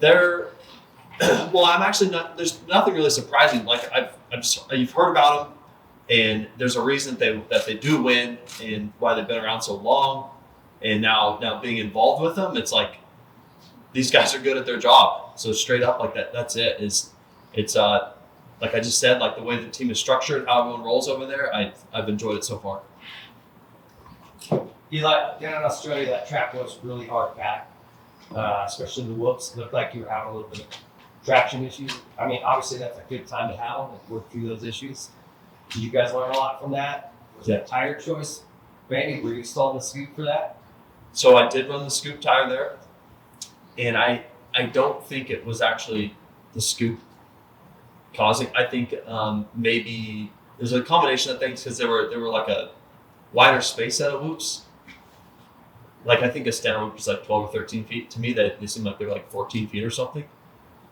They're well. I'm actually not. There's nothing really surprising. Like you've heard about them, and there's a reason that they do win, and why they've been around so long, and now being involved with them, it's like these guys are good at their job. So straight up like that. That's it. It's like I just said, like the way the team is structured, how everyone rolls over there. I've enjoyed it so far. Down in Australia, that track was really hard back, especially the whoops. Looked like you were having a little bit of traction issues. I mean, obviously that's a good time to have them and work through those issues. Did you guys learn a lot from that? Was that tire choice? Randy, were you installing the scoop for that? So I did run the scoop tire there, and I don't think it was actually the scoop causing. I think maybe there's a combination of things because there were like a wider space set of whoops. Like I think a standard whoop is like 12 or 13 feet. To me, they seem like they're like 14 feet or something.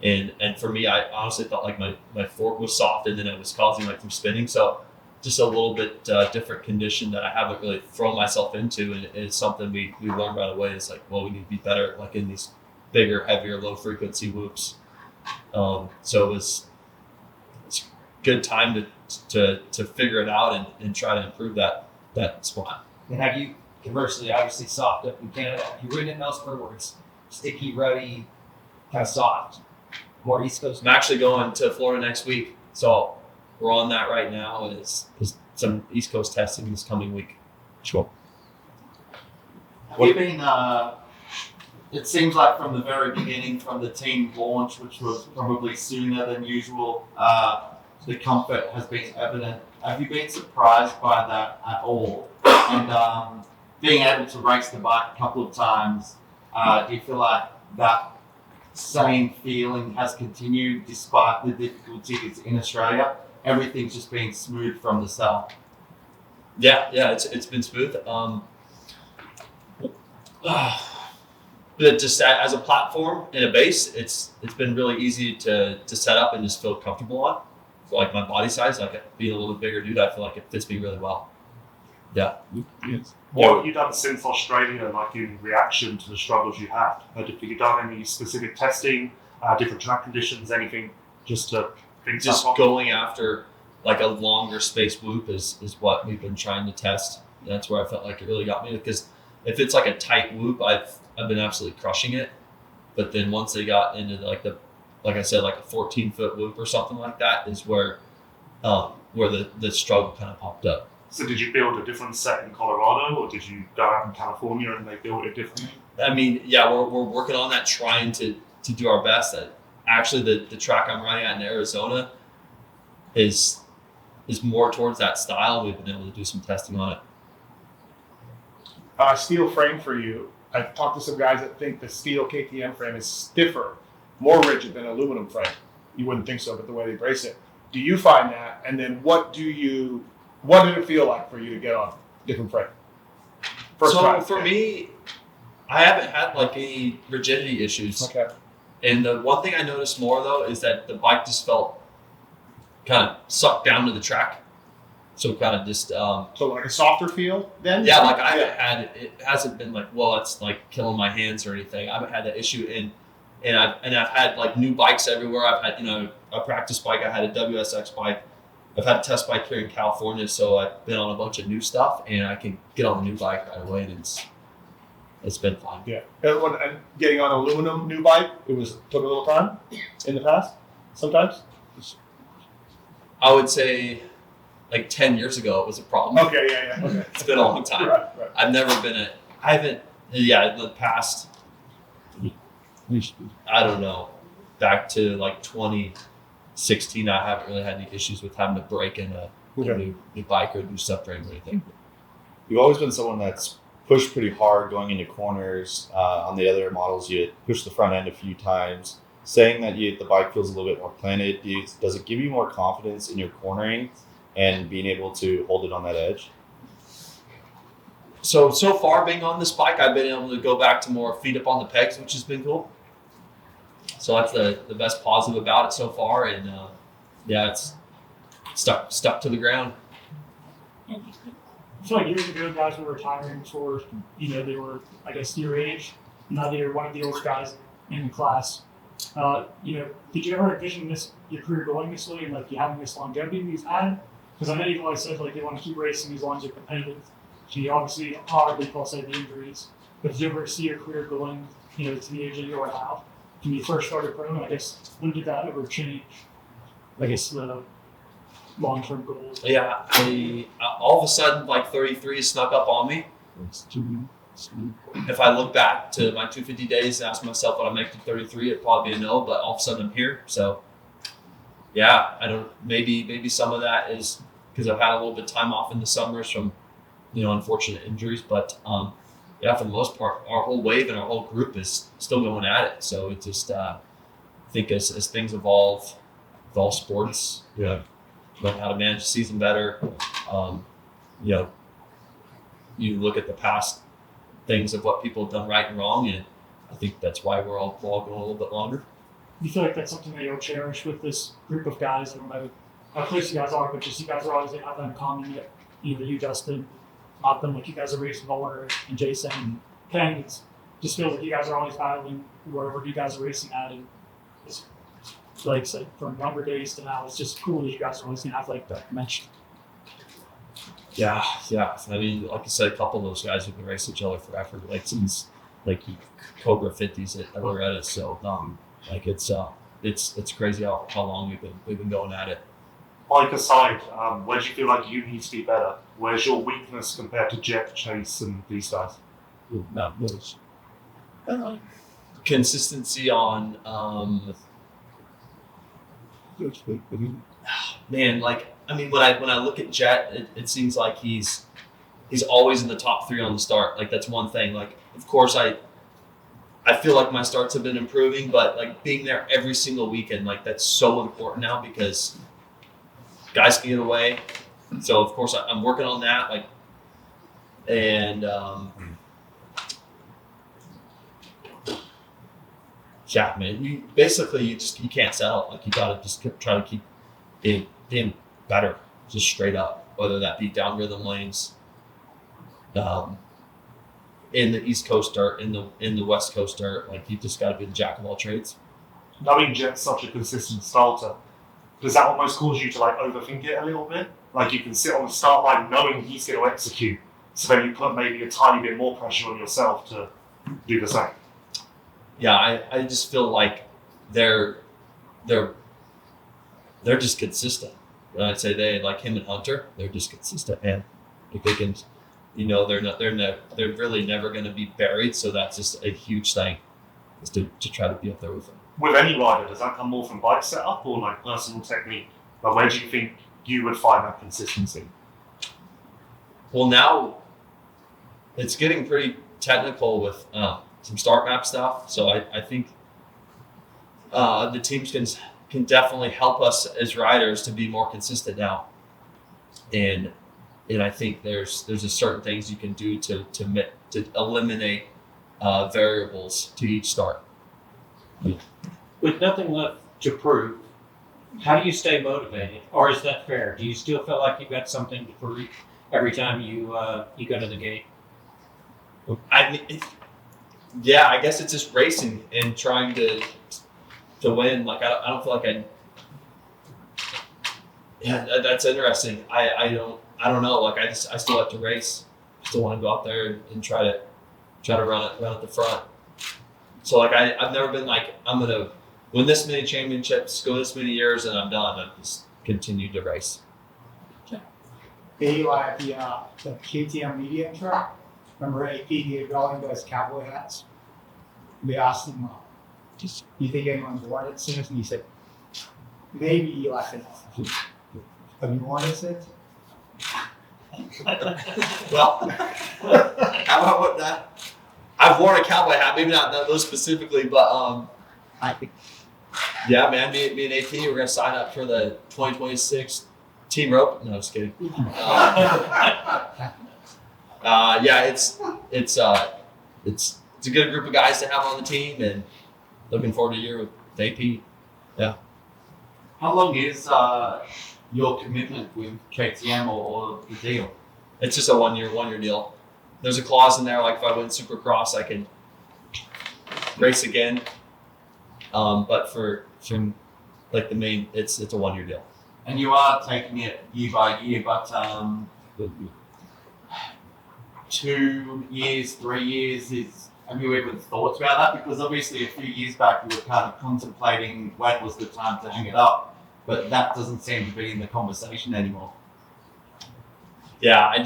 And for me, I honestly thought like my fork was soft and then it was causing like some spinning. So just a little bit different condition that I haven't really thrown myself into. And it's something we learned right away. It's like, well, we need to be better like in these bigger, heavier, low frequency whoops. So it's a good time to figure it out and try to improve that spot. And have you, conversely, obviously soft up in Canada, have you ridden it elsewhere where it's sticky, ruddy, kind of soft? More East Coast? I'm actually going to Florida next week, so we're on that right now. And it's some East Coast testing this coming week. Sure. Have you been, it seems like from the very beginning, from the team launch, which was probably sooner than usual, the comfort has been evident. Have you been surprised by that at all? And being able to race the bike a couple of times, do you feel like that same feeling has continued despite the difficulties in Australia? Everything's just been smooth from the start. Yeah, it's been smooth. But just as a platform and a base, it's been really easy to set up and just feel comfortable on. For like my body size, like being a little bit bigger dude, I feel like it fits me really well. Yeah. Yes. What have you done since Australia, like in reaction to the struggles you had? Have you done any specific testing, different track conditions, anything, just to think Just going after like a longer space whoop is what we've been trying to test. That's where I felt like it really got me, because if it's like a tight whoop, I've been absolutely crushing it. But then once they got into like I said, like a 14-foot whoop or something like that is where the struggle kind of popped up. So did you build a different set in Colorado, or did you go out in California and they built it differently? I mean, yeah, we're working on that, trying to do our best. Actually, the track I'm riding at in Arizona is more towards that style. We've been able to do some testing on it. Steel frame for you. I've talked to some guys that think the steel KTM frame is stiffer, more rigid than aluminum frame. You wouldn't think so, but the way they brace it. Do you find that? And then what did it feel like for you to get on different frame? For me, I haven't had like any rigidity issues. Okay. And the one thing I noticed more though is that the bike just felt kind of sucked down to the track. So kind of just so like a softer feel then? Yeah, like I haven't had it hasn't been like, well, it's like killing my hands or anything. I haven't had that issue, and I've had like new bikes everywhere. I've had, a practice bike, I had a WSX bike. I've had a test bike here in California, so I've been on a bunch of new stuff, and I can get on the new bike right away, and it's been fun. Yeah. And getting on an aluminum new bike, took a little time in the past, sometimes? I would say like 10 years ago it was a problem. Okay, yeah. Okay. It's been a long time. Right. I've never been in the past, I don't know, back to like 2016, I haven't really had any issues with having to break in a new bike or new subframe or anything. You've always been someone that's pushed pretty hard going into corners. On the other models, you push the front end a few times. Saying that the bike feels a little bit more planted, does it give you more confidence in your cornering and being able to hold it on that edge? So far being on this bike, I've been able to go back to more feet up on the pegs, which has been cool. So that's the best positive about it so far. And it's stuck to the ground. I feel like years ago, guys were retiring before, they were, I guess, your age. Now they're one of the oldest guys in the class. Did you ever envision your career going this way and like you having this longevity you've had? Because I know you've always said like you want to keep racing as long as you're competitive. So you obviously hardly cause any injuries. But did you ever see your career going, to the age that you are now? When you first started pro, I guess when did that ever change? I guess the long-term goals. Yeah, all of a sudden, like 33 snuck up on me. If I look back to my 250 days and ask myself what I make to 33, it'd probably be a no. But all of a sudden, I'm here. So, yeah, I don't. Maybe some of that is because I've had a little bit of time off in the summers from, unfortunate injuries. But yeah, for the most part, our whole wave and our whole group is still going at it. So it just, I think as things evolve, with all sports, learn how to manage the season better. You look at the past things of what people have done right and wrong, and I think that's why we're all going a little bit longer. You feel like that's something that you'll cherish with this group of guys? I don't know how close you guys are, but just you guys are always have that in common. That either you, Justin, not them, like you guys are racing Muller and Jason and Ken. It's just feels like you guys are always battling wherever you guys are racing at, and it's like said from younger days to now, it's just cool that you guys are always gonna have like that connection. Yeah. I mean, like I said, a couple of those guys have been racing each other forever, like since Cobra 50s at Loretta. So it's crazy how long we've been going at it. Mike aside, where do you feel like you need to be better? Where's your weakness compared to Jet, Chase, and these guys? Consistency on man, when I look at Jet, it seems like he's always in the top 3 on the start. Like that's one thing. Like of course I feel like my starts have been improving, but like being there every single weekend, like that's so important now because guys can get away. So of course I'm working on that. Yeah, man. You can't settle. Like you gotta just try to keep being better, just straight up. Whether that be down rhythm lanes, in the East Coast dirt, in the West Coast dirt. Like you just gotta be the jack of all trades. Knowing Jet's such a consistent starter, does that almost cause you to overthink it a little bit? Like you can sit on the start line knowing he's going to execute, so then you put maybe a tiny bit more pressure on yourself to do the same. Yeah, I just feel like they're just consistent. When I say they, like him and Hunter, they're just consistent, man. Like they can, they're really never going to be buried. So that's just a huge thing, is to try to be up there with them. With any rider, does that come more from bike setup or personal technique? Where do you think you would find that consistency? Well, now it's getting pretty technical with some start map stuff. So I think the teams can definitely help us as riders to be more consistent now. And I think there's just certain things you can do to eliminate variables to each start. With nothing left to prove, how do you stay motivated? Or is that fair? Do you still feel like you've got something to prove every time you go to the gate? I guess it's just racing and trying to win. Like I don't feel like that's interesting. I don't know. Like I still have to race. I still want to go out there and try to run at the front. So I've never been like I'm gonna win this many championships, go this many years, and I'm done. I've just continued to race. Eli at the KTM media track. Remember AP gave all you guys cowboy hats? They asked him, do you think anyone's worn it since? And he said, maybe Eli said, have you worn it since? Well, how about what that? I've worn a cowboy hat, maybe not those specifically, but yeah, man, me and AP, we're gonna sign up for the 2026 Team Rope. No, just kidding. Yeah, it's a good group of guys to have on the team, and looking forward to a year with AP. Yeah. How long is your commitment with KTM or the deal? It's just a one year deal. There's a clause in there, like if I win Supercross, I can race again But for like the main, it's a 1 year deal. And you are taking it year by year, but 2 years, 3 years is. Have you ever thought about that? Because obviously a few years back you were kind of contemplating when was the time to hang it up, but that doesn't seem to be in the conversation anymore. Yeah, I've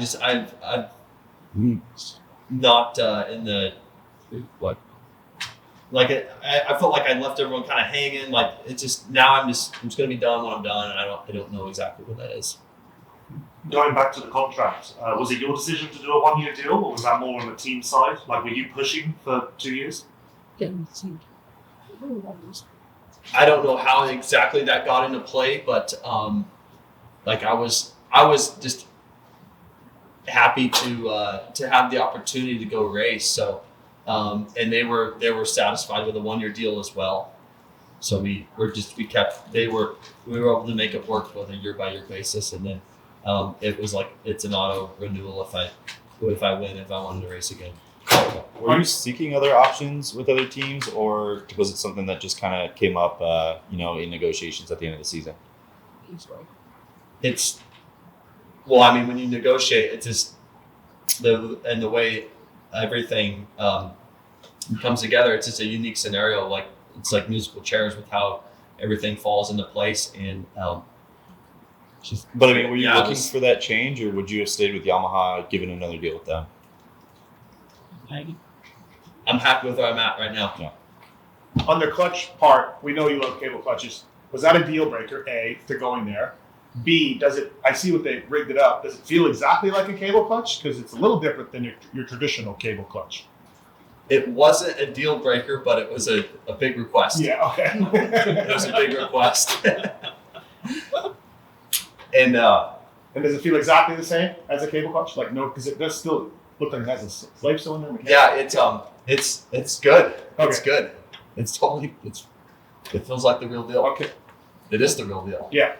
not in the what. Like I felt like I left everyone kind of hanging. Like it's just now I'm just gonna be done when I'm done, and I don't know exactly what that is. Going back to the contract, was it your decision to do a 1 year deal, or was that more on the team side? Like, were you pushing for 2 years? I don't know how exactly that got into play, but like I was just happy to have the opportunity to go race. So and they were satisfied with a 1 year deal as well. So we were able to make it work with a year by year basis, and then it was like it's an auto renewal if I win, if I wanted to race again. Were you seeking other options with other teams, or was it something that just kind of came up, in negotiations at the end of the season? It's I mean, when you negotiate, it's just the way everything comes together. It's just a unique scenario. Like it's like musical chairs with how everything falls into place. And but I mean, were you looking for that change, or would you have stayed with Yamaha, given another deal with them? I'm happy with where I'm at right now. Yeah. On the clutch part, we know you love cable clutches. Was that a deal breaker, A, to going there? B, I see what they rigged it up. Does it feel exactly like a cable clutch? Because it's a little different than your traditional cable clutch. It wasn't a deal breaker, but it was a big request. Yeah, okay. It was a big request. And does it feel exactly the same as a cable clutch? Like, no, because it does still look like it has a slave cylinder. yeah, it's good. Okay. It's good. It feels like the real deal. Okay. It is the real deal. Yeah.